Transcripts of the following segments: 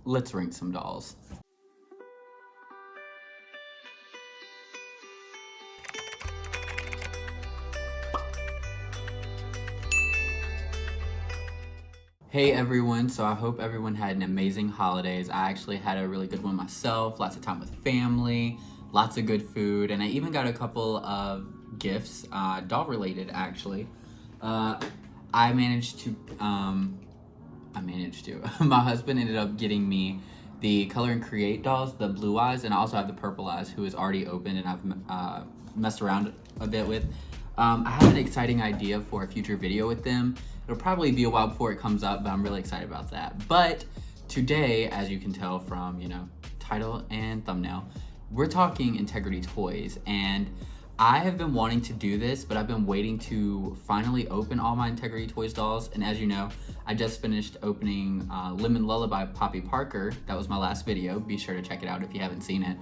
let's rank some dolls. Hey everyone, so I hope everyone had an amazing holidays. I actually had a really good one myself, lots of time with family, lots of good food, and I even got a couple of gifts, doll related actually. I managed to, my husband ended up getting me the Color and Create dolls, the blue eyes, and I also have the purple eyes, who is already open and I've messed around a bit with. I have an exciting idea for a future video with them. It'll probably be a while before it comes up, but I'm really excited about that. But today, as you can tell from, title and thumbnail, we're talking Integrity Toys. And I have been wanting to do this, but I've been waiting to finally open all my Integrity Toys dolls. And as you know, I just finished opening Lemon Lullaby Poppy Parker. That was my last video. Be sure to check it out if you haven't seen it.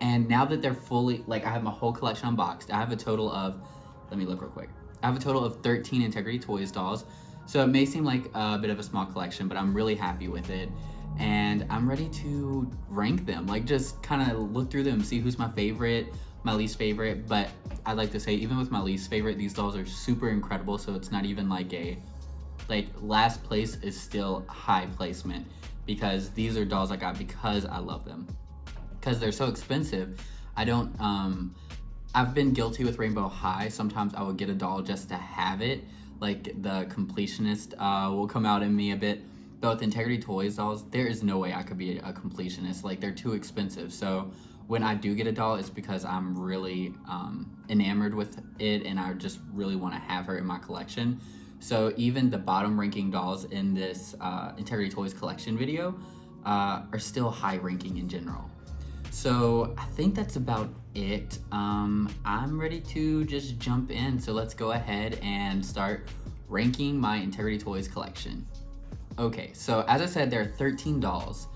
And now that they're fully, I have my whole collection unboxed. I have a total of, let me look real quick. I have a total of 13 Integrity Toys dolls. So it may seem like a bit of a small collection, but I'm really happy with it. And I'm ready to rank them, just kind of look through them, see who's my favorite, my least favorite. But I'd like to say, even with my least favorite, these dolls are super incredible. So it's not even last place is still high placement, because these are dolls I got because I love them. Because they're so expensive. I've been guilty with Rainbow High. Sometimes I would get a doll just to have it. The completionist will come out in me a bit. But with Integrity Toys dolls, there is no way I could be a completionist. They're too expensive. So when I do get a doll, it's because I'm really enamored with it and I just really want to have her in my collection. So even the bottom ranking dolls in this Integrity Toys collection video are still high ranking in general. So I think that's about it. I'm ready to just jump in. So let's go ahead and start ranking my Integrity Toys collection. Okay, so as I said, there are 13 dolls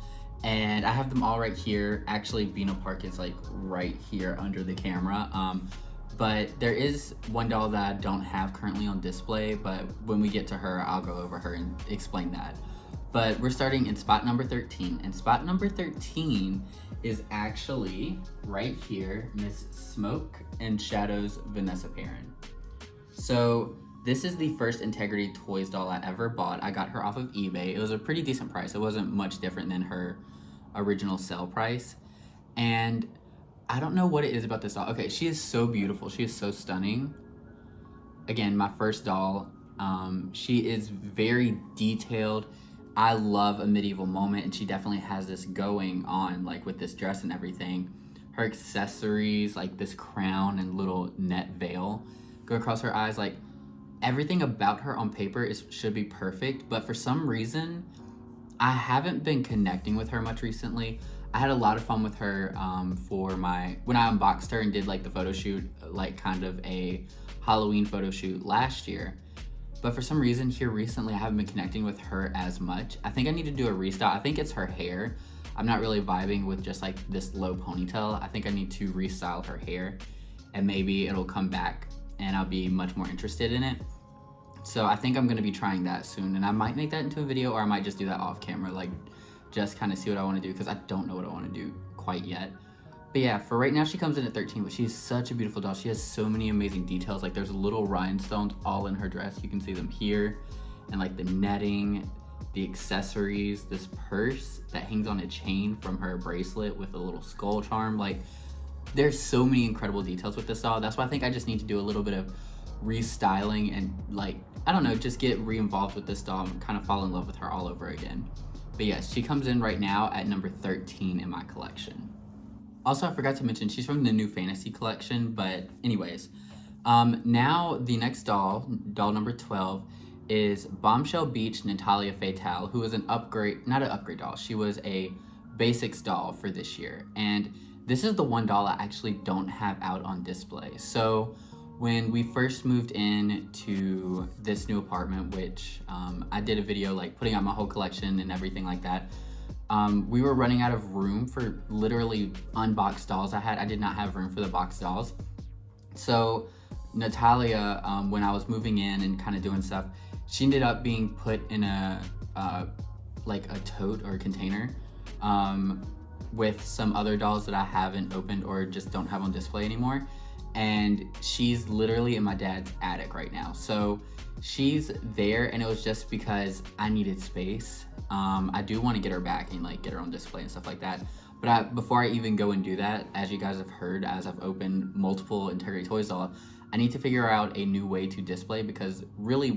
and I have them all right here. Actually, Bino Park is right here under the camera. But there is one doll that I don't have currently on display, but when we get to her, I'll go over her and explain that. But we're starting in spot number 13, and spot number 13 is actually right here, Miss Smoke and Shadows Vanessa Perrin. So this is the first Integrity Toys doll I ever bought. I got her off of eBay. It was a pretty decent price. It wasn't much different than her original sale price. And I don't know what it is about this doll. Okay, she is so beautiful. She is so stunning. Again, my first doll. She is very detailed. I love a medieval moment, and she definitely has this going on, with this dress and everything. Her accessories, this crown and little net veil, go across her eyes. Everything about her on paper should be perfect, but for some reason, I haven't been connecting with her much recently. I had a lot of fun with her when I unboxed her and did the photo shoot, kind of a Halloween photo shoot last year. But for some reason here recently, I haven't been connecting with her as much. I think I need to do a restyle. I think it's her hair. I'm not really vibing with just this low ponytail. I think I need to restyle her hair and maybe it'll come back and I'll be much more interested in it. So I think I'm gonna be trying that soon, and I might make that into a video, or I might just do that off camera, just kind of see what I want to do, because I don't know what I want to do quite yet. But yeah, for right now, she comes in at 13, but she's such a beautiful doll. She has so many amazing details. There's little rhinestones all in her dress. You can see them here, and the netting, the accessories, this purse that hangs on a chain from her bracelet with a little skull charm. There's so many incredible details with this doll. That's why I think I just need to do a little bit of restyling and I don't know, just get re-involved with this doll and kind of fall in love with her all over again. But yes, she comes in right now at number 13 in my collection. Also, I forgot to mention, she's from the New Fantasy collection, but anyways. Now, the next doll number 12, is Bombshell Beach Natalia Fatale, who was not an upgrade doll, she was a basics doll for this year. And this is the one doll I actually don't have out on display. So when we first moved in to this new apartment, which I did a video putting out my whole collection and everything like that, we were running out of room for literally unboxed dolls I did not have room for the boxed dolls. So Natalia, when I was moving in and kind of doing stuff, she ended up being put in a tote or a container with some other dolls that I haven't opened or just don't have on display anymore. And she's literally in my dad's attic right now. So she's there, and it was just because I needed space. I do want to get her back and like get her on display and stuff like that. But before I even go and do that, as you guys have heard, as I've opened multiple Integrity Toys dolls, I need to figure out a new way to display, because really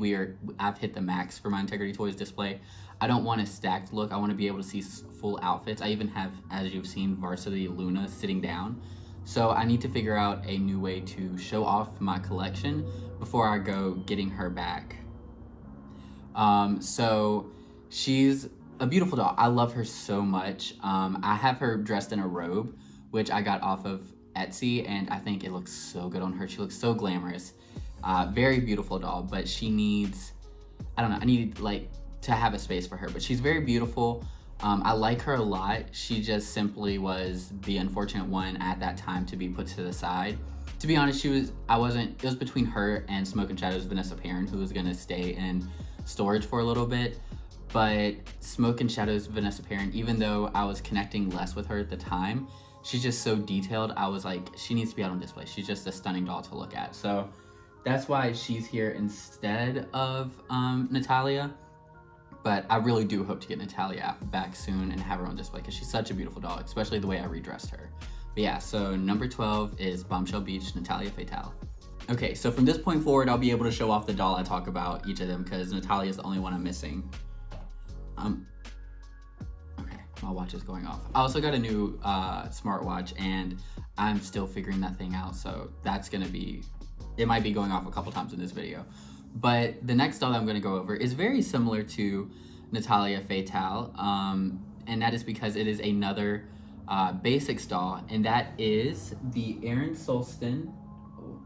I've hit the max for my Integrity Toys display. I don't want a stacked look. I want to be able to see full outfits. I even have, as you've seen, Varsity Luna sitting down. So I need to figure out a new way to show off my collection before I go getting her back. So she's a beautiful doll. I love her so much. I have her dressed in a robe, which I got off of Etsy, and I think it looks so good on her. She looks so glamorous. Very beautiful doll, but she needs, I don't know, I need like to have a space for her, but she's very beautiful. I like her a lot. She just simply was the unfortunate one at that time to be put to the side. To be honest, it was between her and Smoke and Shadows Vanessa Perrin, who was gonna stay in storage for a little bit. But Smoke and Shadows Vanessa Perrin, even though I was connecting less with her at the time, she's just so detailed. I was like, she needs to be out on display. She's just a stunning doll to look at. So that's why she's here instead of Natalia. But I really do hope to get Natalia back soon and have her on display, because she's such a beautiful doll, especially the way I redressed her. But yeah, so number 12 is Bombshell Beach, Natalia Fatale. Okay, so from this point forward, I'll be able to show off the doll I talk about, each of them, because Natalia is the only one I'm missing. Okay, my watch is going off. I also got a new smartwatch, and I'm still figuring that thing out, so that's gonna be, it might be going off a couple times in this video. But the next doll that I'm going to go over is very similar to Natalia Fatale, and that is because it is another basics doll, and that is the Erin Solston. Oh,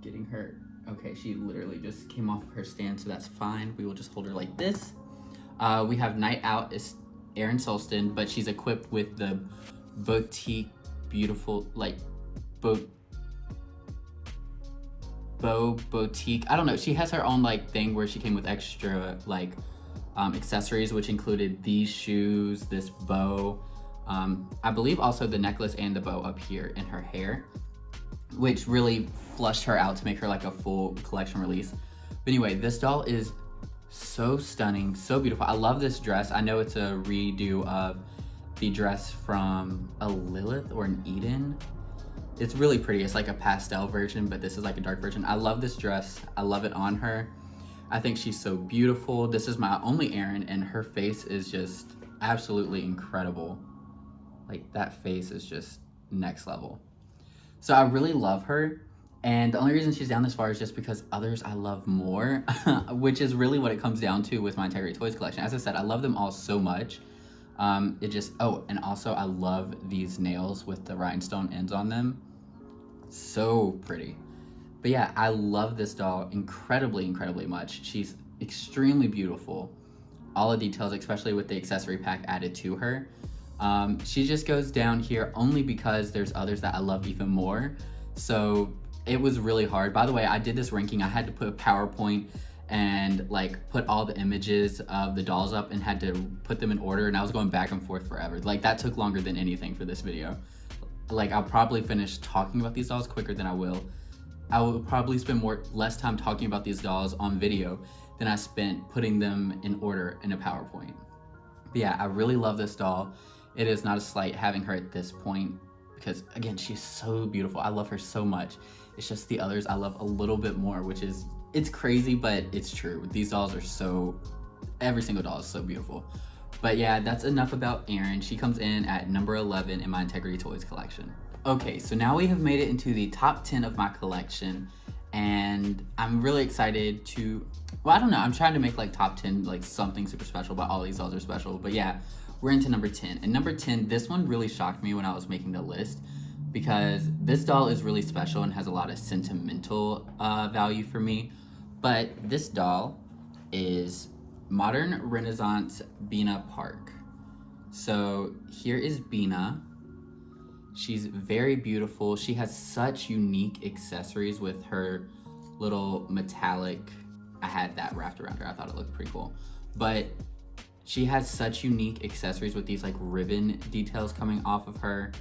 getting hurt. Okay, she literally just came off of her stand, so that's fine. We will just hold her like this. We have Night Out is Erin Solston, but she's equipped with the boutique, beautiful, like, boutique, I don't know, she has her own like thing where she came with extra like accessories, which included these shoes, this bow, I believe also the necklace and the bow up here in her hair, which really flushed her out to make her like a full collection release. But anyway, this doll is so stunning, so beautiful. I love this dress. I know it's a redo of the dress from a Lilith or an Eden. It's really pretty. It's like a pastel version, but this is like a dark version. I love this dress. I love it on her. I think she's so beautiful. This is my only Erin, and her face is just absolutely incredible. Like, that face is just next level. So I really love her, and the only reason she's down this far is just because others I love more, which is really what it comes down to with my Integrity Toys collection. As I said, I love them all so much. Oh, and also I love these nails with the rhinestone ends on them. So pretty. But yeah, I love this doll incredibly much. She's extremely beautiful. All the details, especially with the accessory pack added to her. She just goes down here only because there's others that I love even more. So it was really hard. By the way, I did this ranking. I had to put a PowerPoint and like put all the images of the dolls up and had to put them in order, and I was going back and forth forever. Like, that took longer than anything for this video. Like, I'll probably finish talking about these dolls quicker than I will probably spend less time talking about these dolls on video than I spent putting them in order in a PowerPoint. But yeah, I really love this doll. It is not a slight having her at this point, because again, she's so beautiful. I love her so much. It's just the others I love a little bit more, which is, it's crazy, but it's true. These dolls are every single doll is so beautiful. But yeah, that's enough about Erin. She comes in at number 11 in my Integrity Toys collection. Okay, so now we have made it into the top 10 of my collection, and I'm really excited to, well, I don't know, I'm trying to make like top 10 like something super special, but all these dolls are special. But yeah, we're into number 10. And number 10, this one really shocked me when I was making the list, because this doll is really special and has a lot of sentimental value for me. But this doll is Modern Renaissance Bina Park. So here is Bina. She's very beautiful. She has such unique accessories with her little metallic, I had that wrapped around her. I thought it looked pretty cool. But She has such unique accessories with these like ribbon details coming off of her,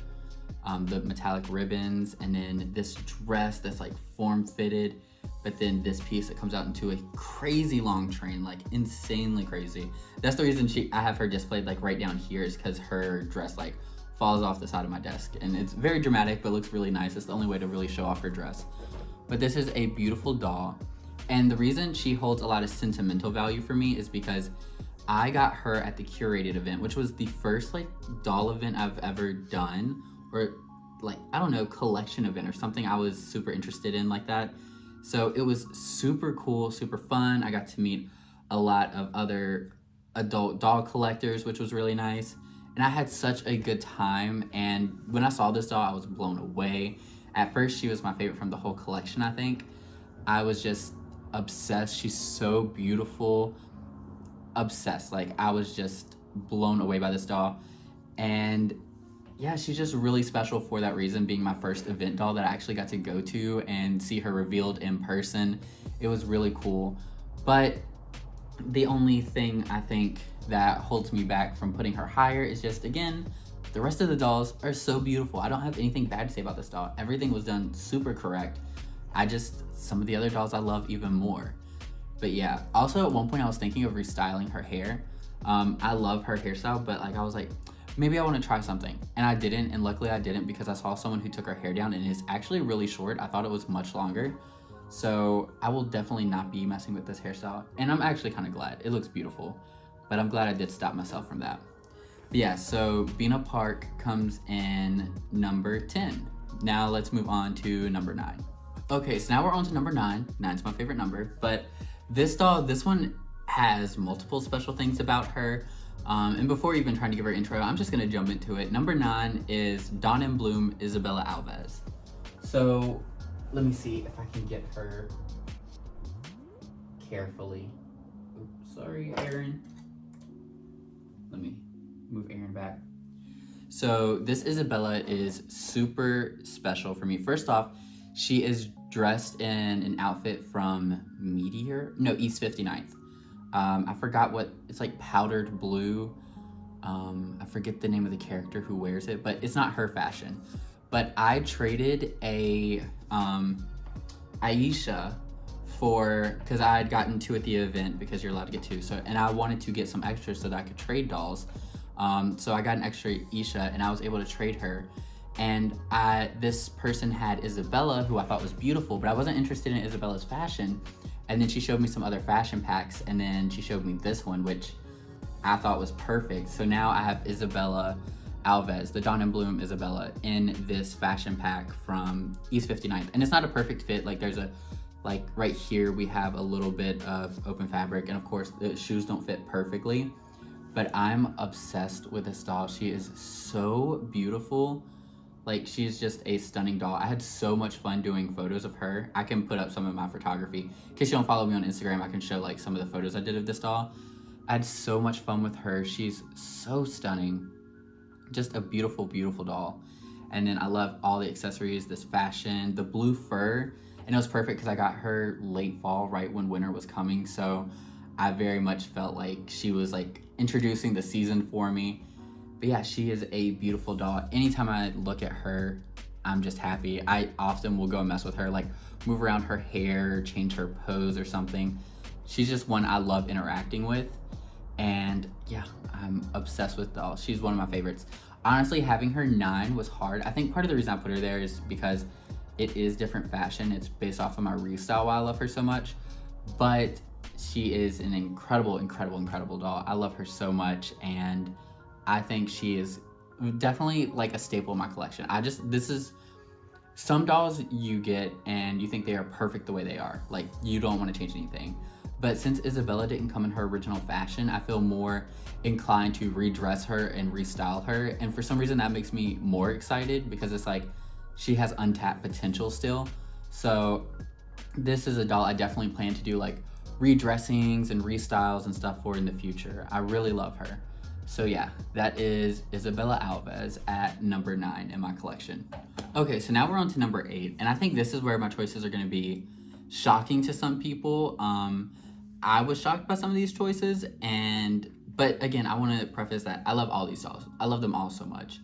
the metallic ribbons, and then this dress that's like form-fitted, but then this piece that comes out into a crazy long train, like insanely crazy. That's the reason I have her displayed like right down here, is because her dress like falls off the side of my desk, and it's very dramatic but looks really nice. It's the only way to really show off her dress. But this is a beautiful doll, and the reason she holds a lot of sentimental value for me is because I got her at the curated event, which was the first like doll event I've ever done, or like, I don't know, collection event or something I was super interested in like that. So it was super cool, super fun. I got to meet a lot of other adult doll collectors, which was really nice. And I had such a good time. And when I saw this doll, I was blown away. At first, she was my favorite from the whole collection, I think. I was just obsessed. She's so beautiful. Obsessed. Like, I was just blown away by this doll. And yeah, she's just really special for that reason, being my first event doll that I actually got to go to and see her revealed in person. It was really cool. But the only thing I think that holds me back from putting her higher is just, again, the rest of the dolls are so beautiful. I don't have anything bad to say about this doll. Everything was done super correct. Some of the other dolls I love even more. But yeah, also at one point I was thinking of restyling her hair. I love her hairstyle, but like I was like, maybe I want to try something. And I didn't, and luckily I didn't, because I saw someone who took her hair down and it's actually really short. I thought it was much longer. So I will definitely not be messing with this hairstyle. And I'm actually kind of glad. It looks beautiful, but I'm glad I did stop myself from that. But yeah, so Bina Park comes in number 10. Now let's move on to number 9. Okay, so now we're on to number 9. 9's my favorite number, but this doll, this one has multiple special things about her. And before even trying to give her intro, I'm just gonna jump into it. Number 9 is Dawn and Bloom Isabella Alves. So let me see if I can get her carefully. Oops, sorry, Aaron. Let me move Aaron back. So this Isabella is super special for me. First off, she is dressed in an outfit from East 59th. I forgot what, it's like powdered blue. I forget the name of the character who wears it, but it's not her fashion. But I traded a Aisha because I had gotten 2 at the event, because you're allowed to get 2. So, and I wanted to get some extras so that I could trade dolls. So I got an extra Aisha and I was able to trade her. And this person had Isabella, who I thought was beautiful, but I wasn't interested in Isabella's fashion. And then she showed me some other fashion packs, and then she showed me this one, which I thought was perfect. So now I have Isabella Alves, the Dawn and Bloom Isabella, in this fashion pack from East 59th. And it's not a perfect fit. Like, there's like right here, we have a little bit of open fabric, and of course the shoes don't fit perfectly. But I'm obsessed with this doll. She is so beautiful. Like, she's just a stunning doll. I had so much fun doing photos of her. I can put up some of my photography. In case you don't follow me on Instagram, I can show like some of the photos I did of this doll. I had so much fun with her. She's so stunning. Just a beautiful, beautiful doll. And then I love all the accessories, this fashion, the blue fur. And it was perfect because I got her late fall, right when winter was coming. So I very much felt like she was like introducing the season for me. But yeah, she is a beautiful doll. Anytime I look at her, I'm just happy. I often will go and mess with her, like move around her hair, change her pose or something. She's just one I love interacting with. And yeah, I'm obsessed with dolls. She's one of my favorites. Honestly, having her 9 was hard. I think part of the reason I put her there is because it is different fashion. It's based off of my restyle why I love her so much. But she is an incredible, incredible, incredible doll. I love her so much, and I think she is definitely like a staple in my collection. This is some dolls you get and you think they are perfect the way they are. Like, you don't want to change anything. But since Isabella didn't come in her original fashion, I feel more inclined to redress her and restyle her. And for some reason that makes me more excited, because it's like she has untapped potential still. So this is a doll I definitely plan to do like redressings and restyles and stuff for in the future. I really love her. So yeah, that is Isabella Alves at number 9 in my collection. Okay, so now we're on to number 8, and I think this is where my choices are going to be shocking to some people. I was shocked by some of these choices, and But again, I want to preface that I love all these dolls. I love them all so much.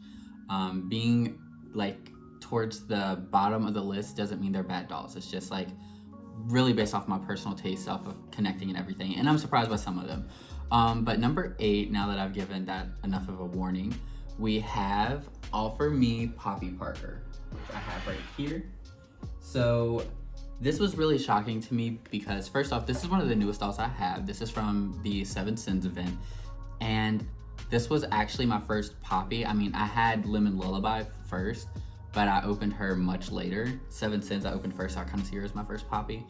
Being like towards the bottom of the list doesn't mean they're bad dolls. It's just like really based off my personal taste, off of connecting and everything. And I'm surprised by some of them. But number 8, now that I've given that enough of a warning, we have All For Me Poppy Parker, which I have right here. So this was really shocking to me because first off, this is one of the newest dolls I have. This is from the Seven Sins event. And this was actually my first Poppy. I mean, I had Lemon Lullaby first, but I opened her much later. Seven Sins I opened first, so I kind of see her as my first Poppy.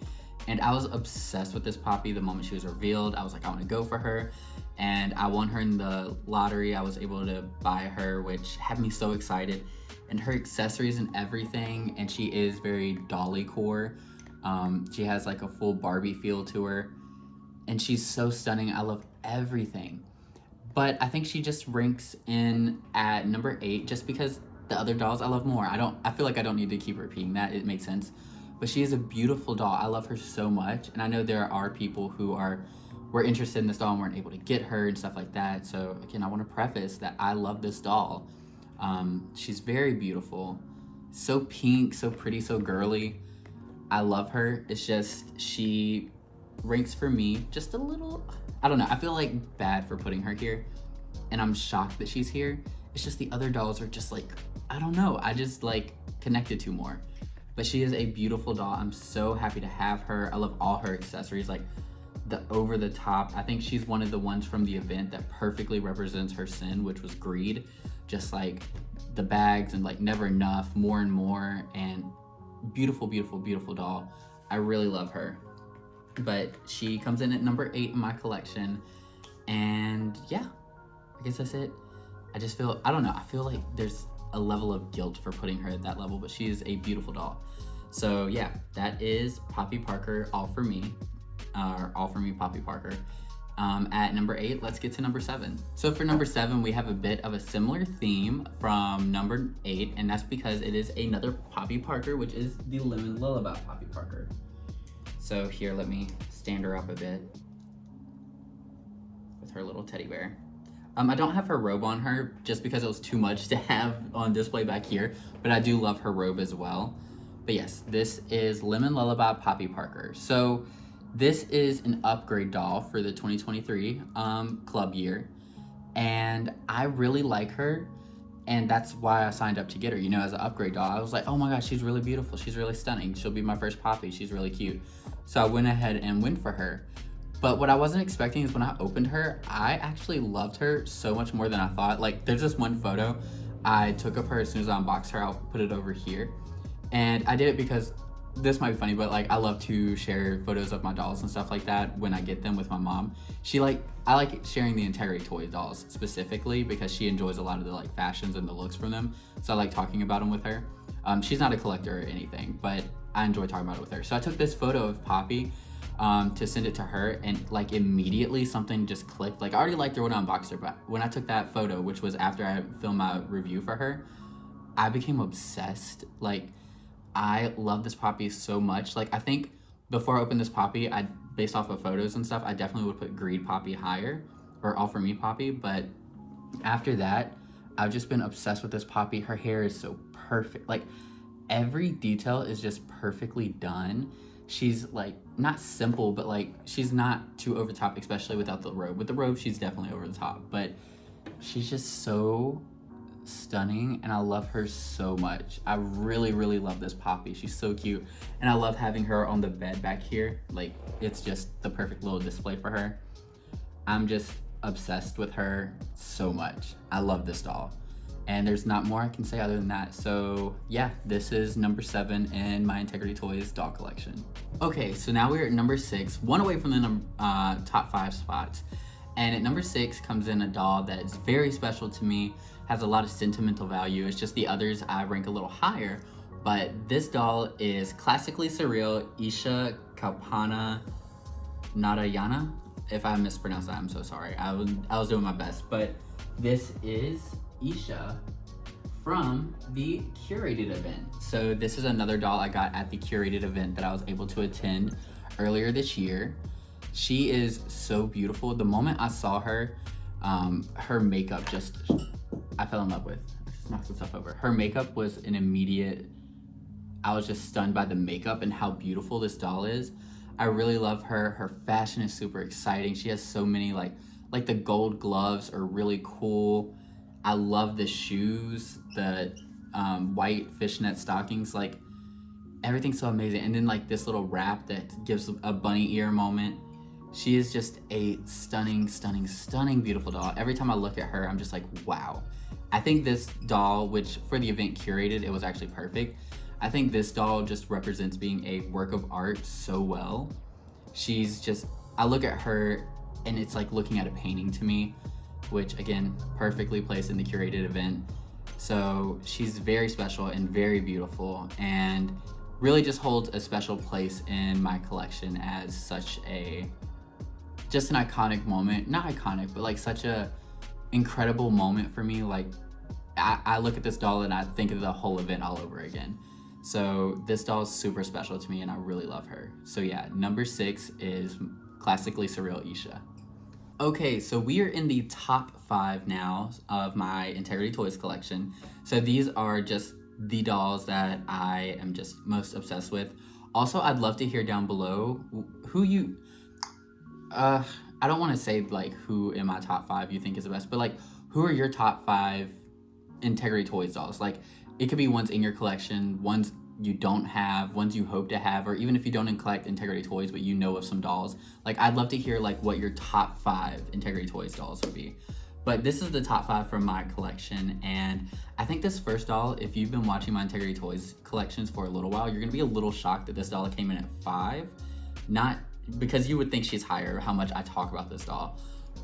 And I was obsessed with this Poppy the moment she was revealed. I was like, I want to go for her. And I won her in the lottery. I was able to buy her, which had me so excited. And her accessories and everything, and she is very dolly core. She has like a full Barbie feel to her. And she's so stunning. I love everything. But I think she just ranks in at number 8 just because the other dolls I love more. I feel like I don't need to keep repeating that. It makes sense. But she is a beautiful doll. I love her so much. And I know there are people who were interested in this doll and weren't able to get her and stuff like that. So again, I want to preface that I love this doll. She's very beautiful. So pink, so pretty, so girly. I love her. It's just she ranks for me just a little, I don't know. I feel like bad for putting her here. And I'm shocked that she's here. It's just the other dolls are just like, I don't know. I just like connected to more. But she is a beautiful doll. I'm so happy to have her. I love all her accessories, like the over the top. I think she's one of the ones from the event that perfectly represents her sin, which was greed. Just like the bags and like never enough, more and more, and beautiful, beautiful, beautiful doll. I really love her. But she comes in at number 8 in my collection. And yeah, I guess that's it. I just feel, I don't know, I feel like there's a level of guilt for putting her at that level, but she is a beautiful doll. So yeah, that is Poppy Parker, All For Me, or All For Me Poppy Parker. At number 8, let's get to number 7. So for number 7, we have a bit of a similar theme from number 8, and that's because it is another Poppy Parker, which is the Lemon Lullaby Poppy Parker. So here, let me stand her up a bit with her little teddy bear. I don't have her robe on her just because it was too much to have on display back here, but I do love her robe as well. But yes, this is Lemon Lullaby Poppy Parker. So this is an upgrade doll for the 2023 club year, and I really like her, and that's why I signed up to get her, you know, as an upgrade doll. I was like, oh my gosh, she's really beautiful, she's really stunning, she'll be my first Poppy, she's really cute. So I went ahead and went for her. But what I wasn't expecting is when I opened her, I actually loved her so much more than I thought. Like, there's this one photo I took of her as soon as I unboxed her. I'll put it over here. And I did it because this might be funny, but like I love to share photos of my dolls and stuff like that when I get them with my mom. I like sharing the Integrity Toys dolls specifically because she enjoys a lot of the like fashions and the looks from them. So I like talking about them with her. She's not a collector or anything, but I enjoy talking about it with her. So I took this photo of Poppy to send it to her, and like immediately something just clicked. Like I already liked her when I unboxed her, but when I took that photo, which was after I filmed my review for her, I became obsessed. Like I love this Poppy so much. Like I think before I opened this Poppy, based off of photos and stuff, I definitely would put Greed Poppy higher, or All For Me Poppy, but after that, I've just been obsessed with this Poppy. Her hair is so perfect. Like every detail is just perfectly done. She's like not simple, but like she's not too over the top, especially without the robe. With the robe, she's definitely over the top, but she's just so stunning, and I love her so much. I really, really love this Poppy. She's so cute, and I love having her on the bed back here. Like it's just the perfect little display for her. I'm just obsessed with her so much. I love this doll. And there's not more I can say other than that. So yeah, this is number 7 in my Integrity Toys doll collection. Okay, so now we're at number 6, one away from the top 5 spots. And at number 6 comes in a doll that is very special to me, has a lot of sentimental value. It's just the others I rank a little higher. But this doll is classically surreal Isha Kalpana Narayana. If I mispronounced that, I'm so sorry. I was doing my best. But this is Isha from the curated event. So this is another doll I got at the curated event that I was able to attend earlier this year. She is so beautiful. The moment I saw her, Her makeup just, I fell in love with. I just knocked some stuff over. Her makeup was an immediate, I was just stunned by the makeup and how beautiful this doll is. I really love her. Her fashion is super exciting. She has so many like the gold gloves are really cool. I love the shoes, the white fishnet stockings, like everything's so amazing. And then like this little wrap that gives a bunny ear moment. She is just a stunning, stunning, stunning, beautiful doll. Every time I look at her, I'm just like, wow. I think this doll, which for the event curated, it was actually perfect. I think this doll just represents being a work of art so well. She's just, I look at her and it's like looking at a painting to me, which again, perfectly placed in the curated event. So she's very special and very beautiful and really just holds a special place in my collection as such a, just an iconic moment. Not iconic, but like such a incredible moment for me. Like I look at this doll and I think of the whole event all over again. So this doll is super special to me and I really love her. So yeah, number 6 is Classically Surreal Isha. Okay, so we are in the top 5 now of my Integrity Toys collection. So these are just the dolls that I am just most obsessed with. Also, I'd love to hear down below who you, I don't want to say like who in my top 5 you think is the best, but like who are your top 5 Integrity Toys dolls? Like it could be ones in your collection, ones you don't have, ones you hope to have, or even if you don't collect Integrity Toys but you know of some dolls. Like I'd love to hear like what your top 5 Integrity Toys dolls would be. But this is the top 5 from my collection, and I think this first doll, if you've been watching my Integrity Toys collections for a little while, you're gonna be a little shocked that this doll came in at 5. Not because you would think she's higher, how much I talk about this doll.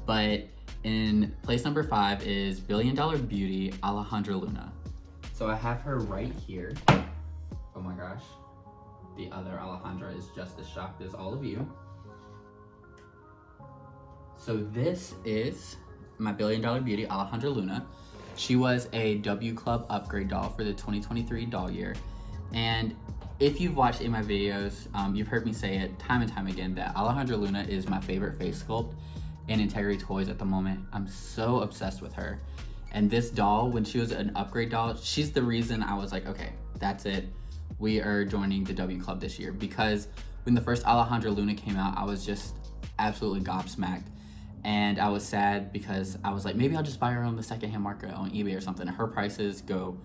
But in place number 5 is $1 Billion Beauty Alejandra Luna. So I have her right here. Oh my gosh. The other Alejandra is just as shocked as all of you. So this is my $1 Billion Beauty Alejandra Luna. She was a W Club upgrade doll for the 2023 doll year. And if you've watched in my videos, you've heard me say it time and time again that Alejandra Luna is my favorite face sculpt in Integrity Toys at the moment. I'm so obsessed with her. And this doll, when she was an upgrade doll, she's the reason I was like, okay, that's it. We are joining the W Club this year. Because when the first Alejandra Luna came out, I was just absolutely gobsmacked. And I was sad because I was like, maybe I'll just buy her on the secondhand market on eBay or something. Her prices go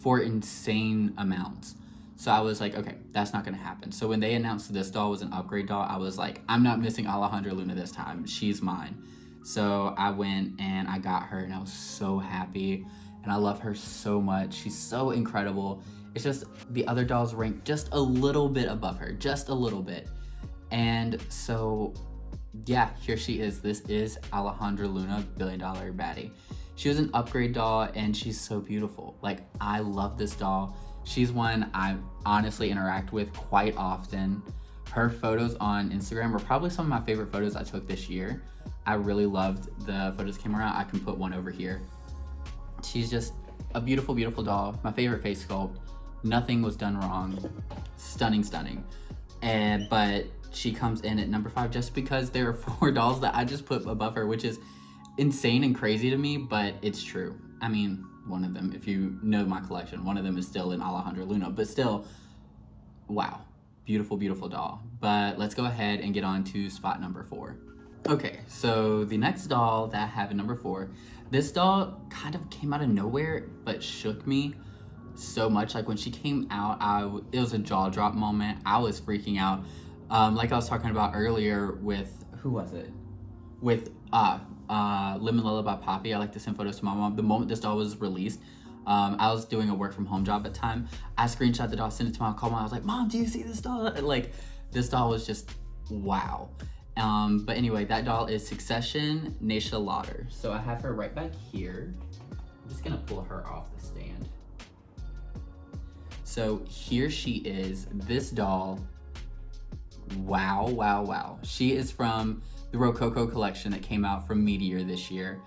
for insane amounts. So I was like, okay, that's not gonna happen. So when they announced this doll was an upgrade doll, I was like, I'm not missing Alejandra Luna this time. She's mine. So I went and I got her and I was so happy. And I love her so much. She's so incredible. It's just the other dolls rank just a little bit above her, just a little bit. And so, yeah, here she is. This is Alejandra Luna, $1 Billion Baddie. She was an upgrade doll and she's so beautiful. Like, I love this doll. She's one I honestly interact with quite often. Her photos on Instagram were probably some of my favorite photos I took this year. I really loved the photos that came around. I can put one over here. She's just a beautiful, beautiful doll. My favorite face sculpt. Nothing was done wrong. Stunning, stunning. But she comes in at number 5 just because there are 4 dolls that I just put above her, which is insane and crazy to me, but it's true. I mean, one of them, if you know my collection, one of them is still in Alejandra Luna, but still, wow. Beautiful, beautiful doll. But let's go ahead and get on to spot number 4. Okay, so the next doll that I have in number 4, this doll kind of came out of nowhere, but shook me so much. Like when she came out, it was a jaw drop moment. I was freaking out. Like I was talking about earlier with, who was it? With Lemon Lullaby Poppy. I like to send photos to my mom. The moment this doll was released, I was doing a work from home job at the time. I screenshot the doll, sent it to my mom, called mom. I was like, Mom, do you see this doll? Like, this doll was just wow. But anyway, that doll is Succession Naisha Lauder. So I have her right back here. I'm just gonna pull her off the stand. So here she is. This doll, wow, wow, wow. She is from the Rococo collection that came out from Meteor this year.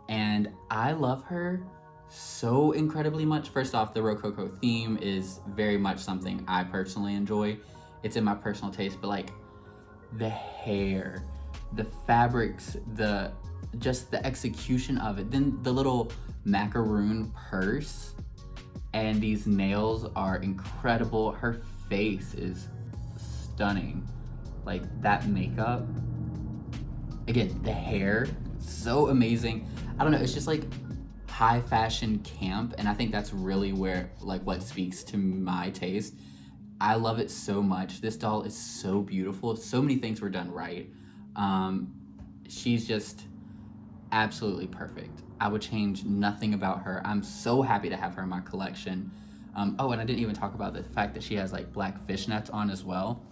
And I love her so incredibly much. First off, the Rococo theme is very much something I personally enjoy. It's in my personal taste, but like the hair, the fabrics, the just the execution of it. Then the little macaroon purse and these nails are incredible. Her face is stunning. Like that makeup. Again, the hair, so amazing. I don't know, it's just like high fashion camp, and I think that's really where, like, what speaks to my taste. I love it so much. This doll is so beautiful. So many things were done right. She's just absolutely perfect. I would change nothing about her. I'm so happy to have her in my collection. Oh, and I didn't even talk about the fact that she has like black fishnets on as well.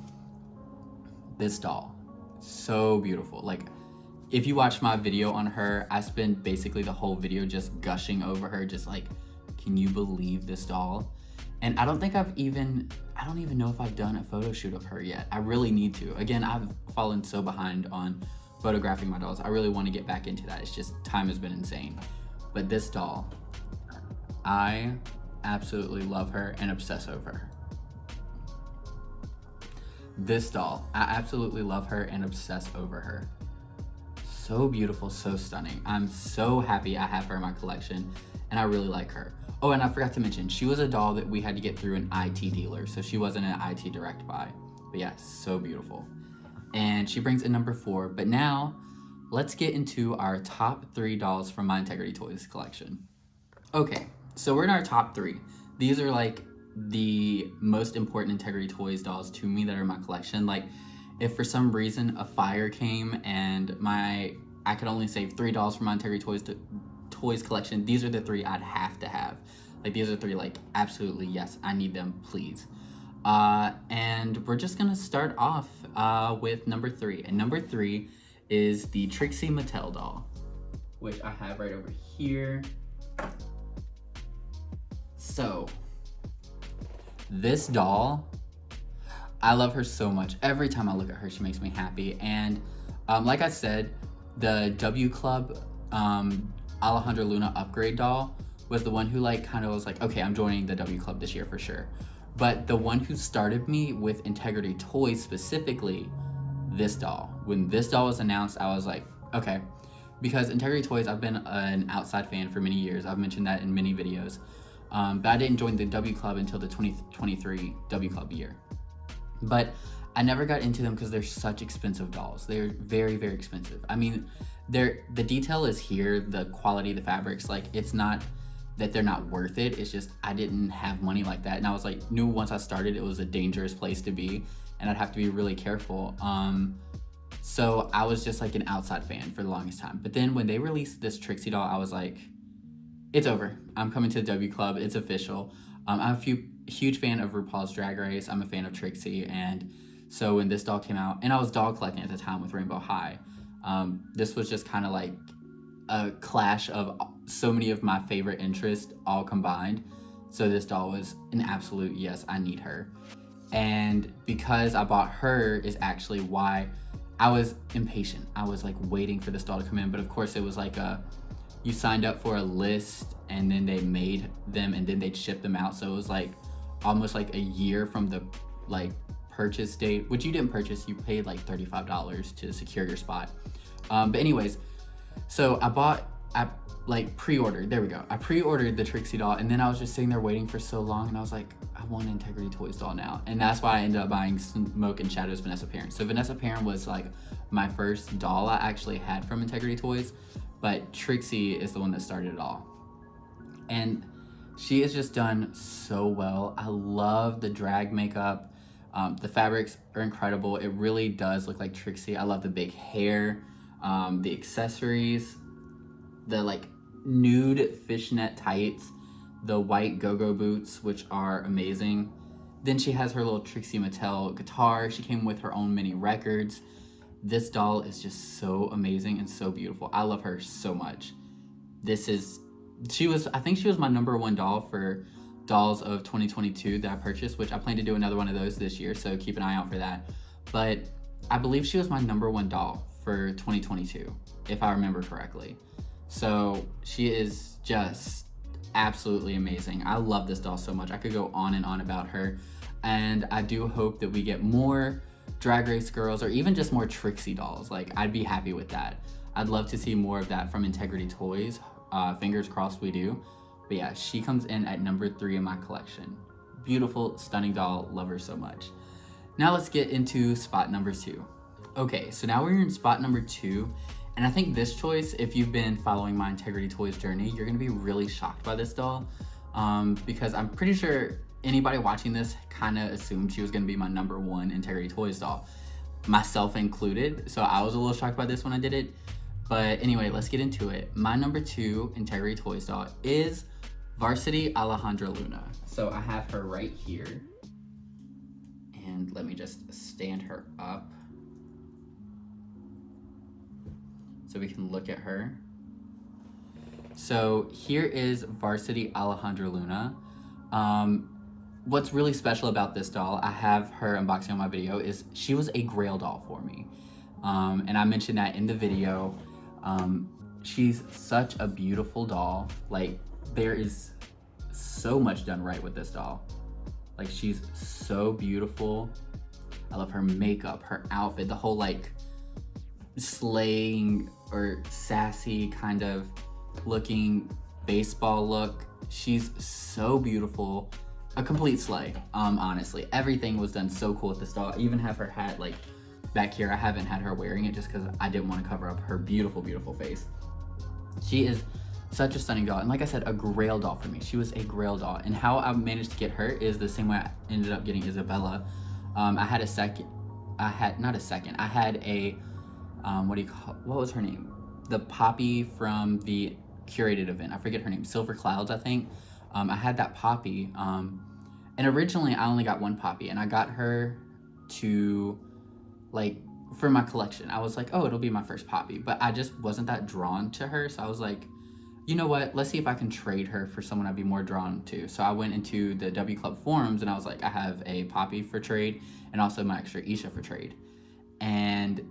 This doll, so beautiful. Like, if you watch my video on her, I spend basically the whole video just gushing over her, just like, can you believe this doll? And I don't even know if I've done a photo shoot of her yet. I really need to. Again, I've fallen so behind on photographing my dolls. I really want to get back into that. It's just time has been insane. But this doll, I absolutely love her and obsess over her. This doll, I absolutely love her and obsess over her. So beautiful, so stunning. I'm so happy I have her in my collection, and I really like her. Oh, and I forgot to mention, she was a doll that we had to get through an IT dealer, so she wasn't an IT direct buy. But yeah, so beautiful. And she brings in number 4. But now, let's get into our top 3 dolls from my Integrity Toys collection. Okay, so we're in our top 3. These are like the most important Integrity Toys dolls to me that are in my collection. Like, if for some reason a fire came and I could only save 3 dolls from my Integrity Toys collection, these are the 3 I'd have to have. Like, these are 3 like, absolutely, yes, I need them, please. And we're just gonna start off with number 3. And number 3 is the Trixie Mattel doll, which I have right over here. So, this doll, I love her so much. Every time I look at her, she makes me happy. And like I said, the W Club Alejandra Luna upgrade doll was the one who like kind of was like, okay, I'm joining the W Club this year for sure. But the one who started me with Integrity Toys specifically, this doll. When this doll was announced, I was like, okay. Because Integrity Toys, I've been an outside fan for many years. I've mentioned that in many videos. But I didn't join the W Club until the 2023 W Club year. But I never got into them because they're such expensive dolls. They're very, very expensive. I mean, the detail is here, the quality of the fabrics, like, it's not that they're not worth it. It's just I didn't have money like that. And I was like, knew once I started, it was a dangerous place to be and I'd have to be really careful. So I was just like an outside fan for the longest time. But then when they released this Trixie doll, I was like, it's over. I'm coming to the W Club. It's official. I'm a huge fan of RuPaul's Drag Race. I'm a fan of Trixie. And so when this doll came out, and I was doll collecting at the time with Rainbow High, this was just kind of like a clash of so many of my favorite interests all combined. So this doll was an absolute yes, I need her. And because I bought her is actually why I was impatient. I was like waiting for this doll to come in. But of course it was like you signed up for a list and then they made them and then they'd ship them out. So it was like almost like a year from the like purchase date, which you didn't purchase, you paid like $35 to secure your spot. But anyways, so I pre-ordered, there we go. I pre-ordered the Trixie doll and then I was just sitting there waiting for so long and I was like, I want an Integrity Toys doll now. And that's why I ended up buying Smoke and Shadows Vanessa Perrin. So Vanessa Perrin was like my first doll I actually had from Integrity Toys, but Trixie is the one that started it all. And she is just done so well. I love the drag makeup. The fabrics are incredible. It really does look like Trixie. I love the big hair, the accessories, the like nude fishnet tights, the white go-go boots, which are amazing. Then she has her little Trixie Mattel guitar. She came with her own mini records. This doll is just so amazing and so beautiful. I love her so much. I think she was my number 1 doll for dolls of 2022 that I purchased, which I plan to do another one of those this year, so keep an eye out for that. But I believe she was my number 1 doll for 2022, if I remember correctly. So she is just absolutely amazing. I love this doll so much. I could go on and on about her. And I do hope that we get more Drag Race girls or even just more Trixie dolls. Like, I'd be happy with that. I'd love to see more of that from Integrity Toys. Fingers crossed we do. But yeah, she comes in at number 3 in my collection. Beautiful, stunning doll, love her so much. Now let's get into spot number 2. Okay, so now we're in spot number 2, and I think this choice, if you've been following my Integrity Toys journey, you're gonna be really shocked by this doll, because I'm pretty sure anybody watching this kind of assumed she was gonna be my number 1 Integrity Toys doll, myself included, so I was a little shocked by this when I did it. But anyway, let's get into it. My number 2 Integrity Toys doll is Varsity Alejandra Luna. So I have her right here. And let me just stand her up so we can look at her. So here is Varsity Alejandra Luna. What's really special about this doll, I have her unboxing on my video, is she was a grail doll for me. And I mentioned that in the video. She's such a beautiful doll. Like, there is so much done right with this doll. Like, she's so beautiful. I love her makeup, her outfit, the whole like slaying or sassy kind of looking baseball look. She's so beautiful. A complete slay, honestly. Everything was done so cool with this doll. I even have her hat like back here. I haven't had her wearing it just because I didn't want to cover up her beautiful, beautiful face. She is such a stunning doll, and like I said, a grail doll for me. She was a grail doll, and how I managed to get her is the same way I ended up getting Isabella. I had a what was her name? The Poppy from the curated event. I forget her name. Silver Clouds, I think. I had that Poppy, and originally I only got 1 Poppy, and I got her to like for my collection. I was like, oh, it'll be my first Poppy, but I just wasn't that drawn to her, so I was like, you know what, let's see if I can trade her for someone I'd be more drawn to. So I went into the W Club forums and I was like, I have a Poppy for trade and also my extra Isha for trade. And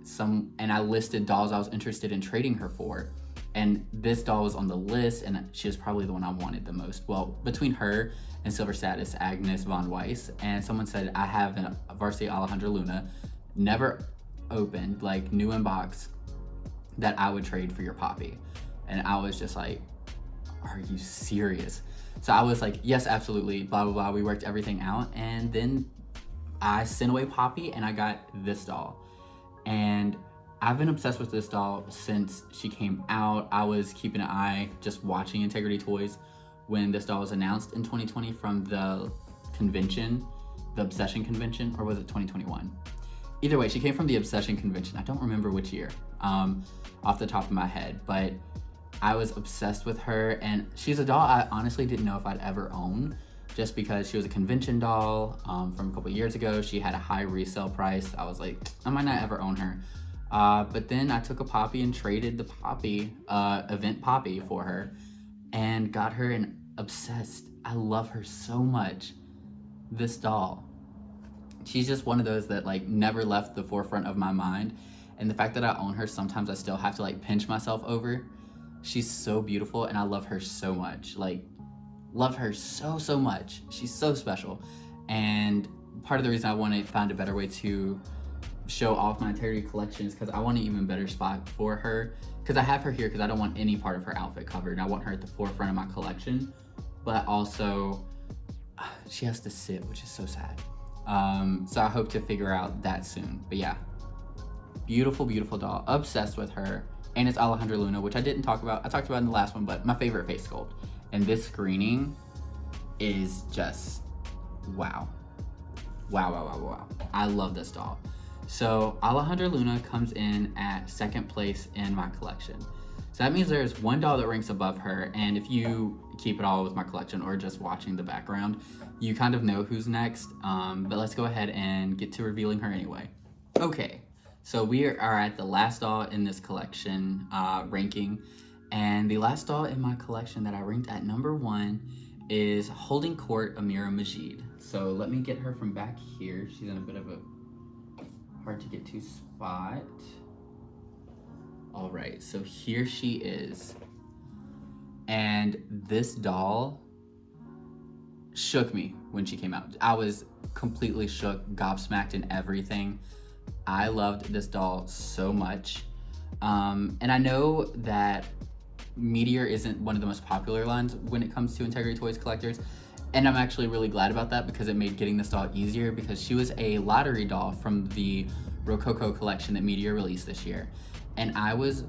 I listed dolls I was interested in trading her for. And this doll was on the list, and she was probably the one I wanted the most. Well, between her and Silver Status Agnes Von Weiss, and someone said, I have a Varsity Alejandra Luna, never opened, like new in box, that I would trade for your Poppy. And I was just like, are you serious? So I was like, yes, absolutely, blah, blah, blah. We worked everything out. And then I sent away Poppy and I got this doll. And I've been obsessed with this doll since she came out. I was keeping an eye, just watching Integrity Toys when this doll was announced in 2020 from the convention, the Obsession convention, or was it 2021? Either way, she came from the Obsession convention. I don't remember which year off the top of my head, but I was obsessed with her, and she's a doll I honestly didn't know if I'd ever own, just because she was a convention doll from a couple years ago. She had a high resale price. I was like, I might not ever own her. But then I took a Poppy and traded the Poppy, event Poppy for her, and got her and obsessed. I love her so much. This doll. She's just one of those that like never left the forefront of my mind. And the fact that I own her, sometimes I still have to like pinch myself over. She's so beautiful and I love her so much. Like, love her so, so much. She's so special. And part of the reason I want to find a better way to show off my Integrity collection is because I want an even better spot for her. Because I have her here because I don't want any part of her outfit covered. I want her at the forefront of my collection. But also, she has to sit, which is so sad. So I hope to figure out that soon. But yeah, beautiful, beautiful doll. Obsessed with her. And it's Alejandra Luna, which I didn't talk about. I talked about in the last one, but my favorite face sculpt. And this screening is just wow. Wow, wow, wow, wow. I love this doll. So Alejandra Luna comes in at 2nd place in my collection. So that means there's one doll that ranks above her. And if you keep it all with my collection or just watching the background, you kind of know who's next. But let's go ahead and get to revealing her anyway. Okay, so we are at the last doll in this collection ranking. And the last doll in my collection that I ranked at number 1 is Holding Court Amira Majid. So let me get her from back here. She's in a bit of a hard to get to spot. All right, so here she is. And this doll shook me when she came out. I was completely shook, gobsmacked and everything. I loved this doll so much. And I know that Meteor isn't one of the most popular lines when it comes to Integrity Toys collectors. And I'm actually really glad about that because it made getting this doll easier, because she was a lottery doll from the Rococo collection that Meteor released this year. And I was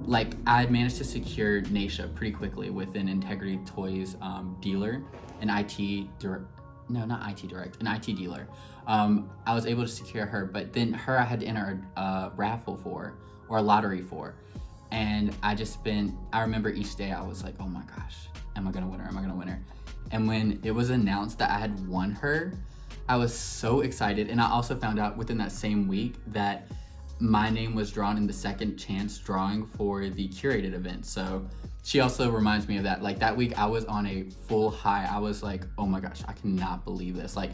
like, I managed to secure Naisha pretty quickly with an Integrity Toys dealer, an IT direct, no, not IT direct, an IT dealer. I was able to secure her, but then her I had to enter a raffle for, or a lottery for. And I remember each day I was like, oh my gosh, am I gonna win her? Am I gonna win her? And when it was announced that I had won her, I was so excited. And I also found out within that same week that my name was drawn in the second chance drawing for the curated event. So she also reminds me of that. Like that week I was on a full high. I was like, oh my gosh, I cannot believe this. Like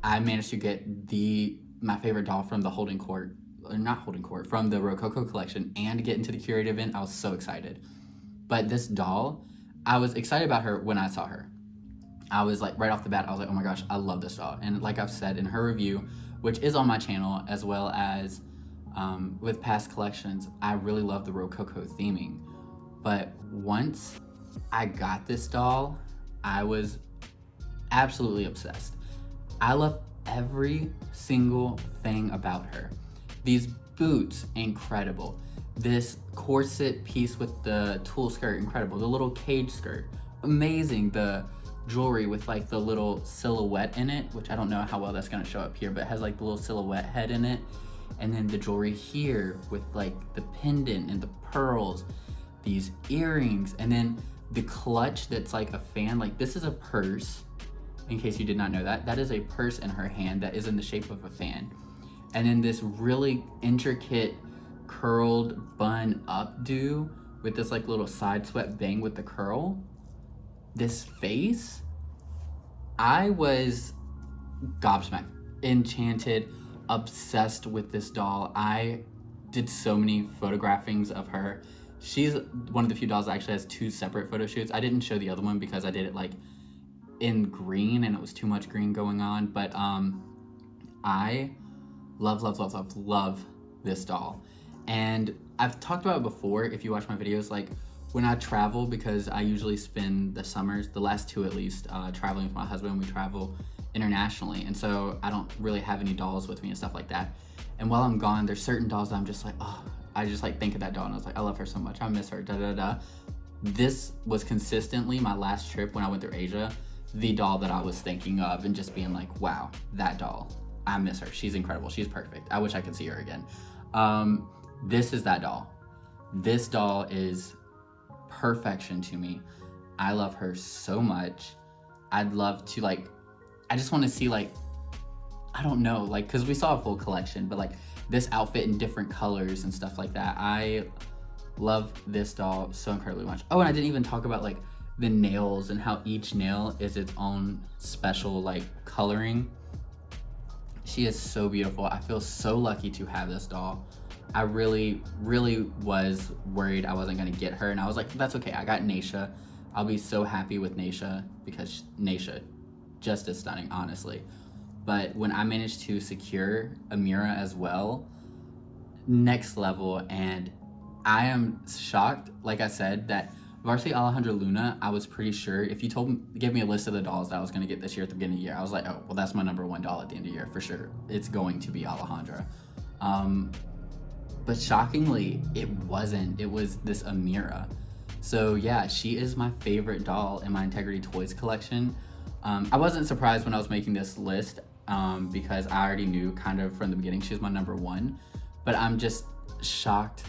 I managed to get my favorite doll from the Holding Court, or not Holding Court, from the Rococo collection, and get into the curated event. I was so excited. But this doll, I was excited about her when I saw her. I was like, right off the bat, I was like, oh my gosh, I love this doll. And like I've said in her review, which is on my channel, as well as with past collections, I really love the Rococo theming. But once I got this doll, I was absolutely obsessed. I love every single thing about her. These boots, incredible. This corset piece with the tulle skirt, incredible. The little cage skirt, amazing. The jewelry with like the little silhouette in it, which I don't know how well that's gonna show up here, but it has like the little silhouette head in it. And then the jewelry here with like the pendant and the pearls, these earrings, and then the clutch that's like a fan. Like this is a purse, in case you did not know that. That is a purse in her hand that is in the shape of a fan. And then this really intricate curled bun updo with this like little side swept bang with the curl. This face, I was gobsmacked, enchanted, obsessed with this doll. I did so many photographings of her. She's one of the few dolls that actually has 2 separate photo shoots. I didn't show the other one because I did it like in green and it was too much green going on, but I love this doll. And I've talked about it before if you watch my videos. Like when I travel, because I usually spend the summers, the last 2 at least, traveling with my husband. We travel internationally, and so I don't really have any dolls with me and stuff like that. And while I'm gone, there's certain dolls that I'm just like, oh, I just like think of that doll and I was like, I love her so much, I miss her, da da da. This was consistently my last trip when I went through Asia, the doll that I was thinking of and just being like, wow, that doll, I miss her, she's incredible, she's perfect, I wish I could see her again. This is that doll. This doll is perfection to me. I love her so much. I'd love to like, I just want to see like, I don't know, like, because we saw a full collection, but like this outfit in different colors and stuff like that. I love this doll so incredibly much. Oh, and I didn't even talk about like the nails and how each nail is its own special like coloring. She is so beautiful. I feel so lucky to have this doll. I really was worried I wasn't gonna get her, and I was like, that's okay, I got Naisha. I'll be so happy with Naisha, because Naisha, just as stunning, honestly. But when I managed to secure Amira as well, next level. And I am shocked, like I said, that Varsity Alejandra Luna, I was pretty sure, if you gave me a list of the dolls that I was gonna get this year at the beginning of the year, I was like, oh, well, that's my #1 doll at the end of the year, for sure. It's going to be Alejandra. But shockingly, it wasn't. It was this Amira. So yeah, she is my favorite doll in my Integrity Toys collection. I wasn't surprised when I was making this list, because I already knew kind of from the beginning she was my #1, but I'm just shocked.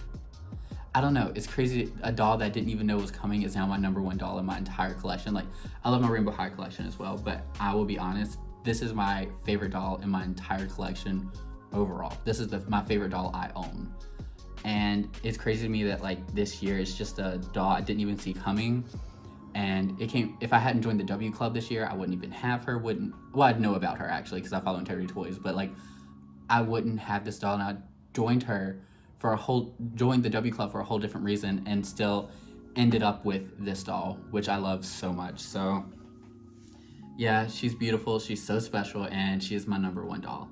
I don't know, it's crazy. A doll that I didn't even know was coming is now my #1 doll in my entire collection. Like, I love my Rainbow High collection as well, but I will be honest, this is my favorite doll in my entire collection overall. This is my favorite doll I own. And it's crazy to me that like this year it's just a doll I didn't even see coming. And it came, if I hadn't joined the W Club this year, I wouldn't even have her, well, I'd know about her actually, because I follow Integrity Toys, but like, I wouldn't have this doll, and I joined the W Club for a whole different reason, and still ended up with this doll, which I love so much. So yeah, she's beautiful, she's so special, and she is my #1 doll.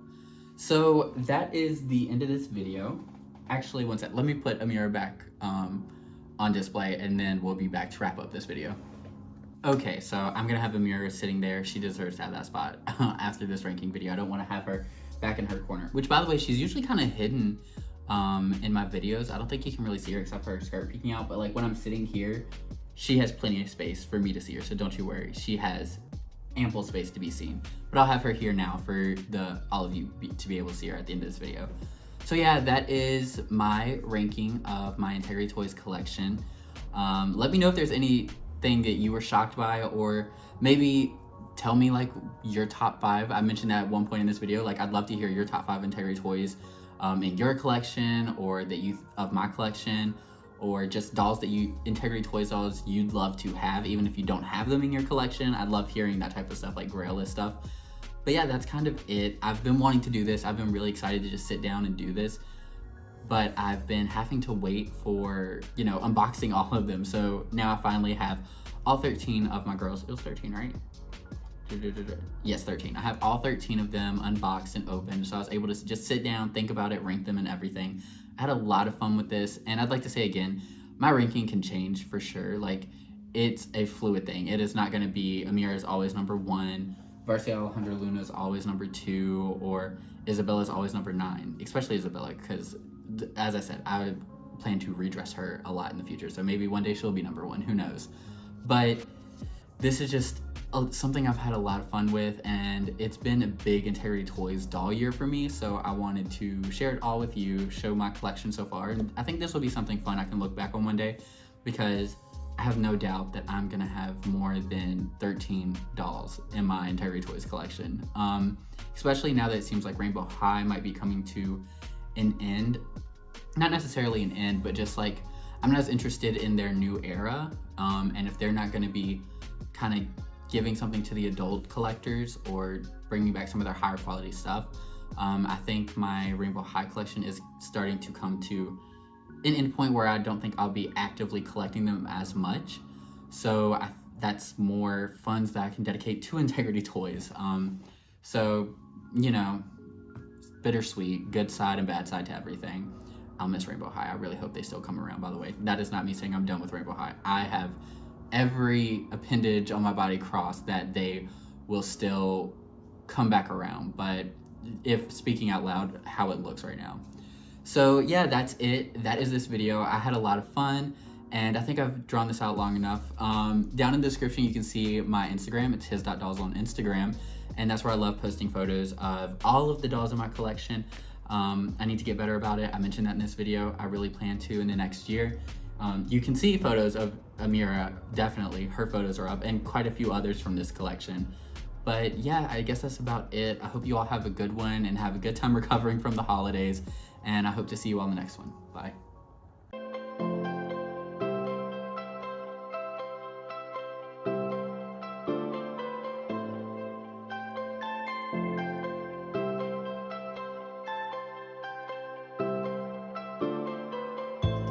So that is the end of this video. actually, one sec. Let me put Amira back on display, and then we'll be back to wrap up this video. Okay, so I'm gonna have Amira sitting there. She deserves to have that spot after this ranking video. I don't want to have her back in her corner, which, by the way, she's usually kind of hidden in my videos. I don't think you can really see her except for her skirt peeking out, but like when I'm sitting here, she has plenty of space for me to see her, so don't you worry. She has ample space to be seen, but I'll have her here now for all of you to be able to see her at the end of this video. So yeah, that is my ranking of my Integrity Toys collection. Let me know if there's anything that you were shocked by, or maybe tell me like your top 5. I mentioned that at one point in this video. Like, I'd love to hear your top 5 Integrity Toys in your collection, or that you of my collection, or just dolls that Integrity Toys dolls you'd love to have, even if you don't have them in your collection. I love hearing that type of stuff, like Grail list stuff. But yeah, that's kind of it. I've been wanting to do this. I've been really excited to just sit down and do this, but I've been having to wait for, you know, unboxing all of them. So now I finally have all 13 of my girls. It was 13, right? Yes, 13. I have all 13 of them unboxed and opened, so I was able to just sit down, think about it, rank them and everything. I had a lot of fun with this, and I'd like to say again, my ranking can change for sure. Like, it's a fluid thing. It is not going to be Amira is always number 1, Varsity Alejandra Luna is always number 2, or Isabella is always number 9, especially Isabella, because as I said, I plan to redress her a lot in the future, so maybe one day she'll be number 1, who knows. But this is just something I've had a lot of fun with, and it's been a big Integrity Toys doll year for me, so I wanted to share it all with you, show my collection so far, and I think this will be something fun I can look back on one day, because I have no doubt that I'm gonna have more than 13 dolls in my Integrity Toys collection, especially now that it seems like Rainbow High might be coming to an end. Not necessarily an end, but just like I'm not as interested in their new era, and if they're not gonna be kind of giving something to the adult collectors or bringing back some of their higher quality stuff, I think my Rainbow High collection is starting to come to an end point where I don't think I'll be actively collecting them as much. So that's more funds that I can dedicate to Integrity Toys. So, you know, bittersweet, good side and bad side to everything. I'll miss Rainbow High. I really hope they still come around, by the way. That is not me saying I'm done with Rainbow High. I have every appendage on my body crossed that they will still come back around, but if speaking out loud, how it looks right now. So yeah, that's it. That is this video. I had a lot of fun, and I think I've drawn this out long enough. Down in the description, you can see my Instagram. It's his.dolls on Instagram, and that's where I love posting photos of all of the dolls in my collection. I need to get better about it. I mentioned that in this video. I really plan to in the next year. You can see photos of Amira, definitely. Her photos are up, and quite a few others from this collection. But yeah, I guess that's about it. I hope you all have a good one and have a good time recovering from the holidays, and I hope to see you all in the next one. Bye.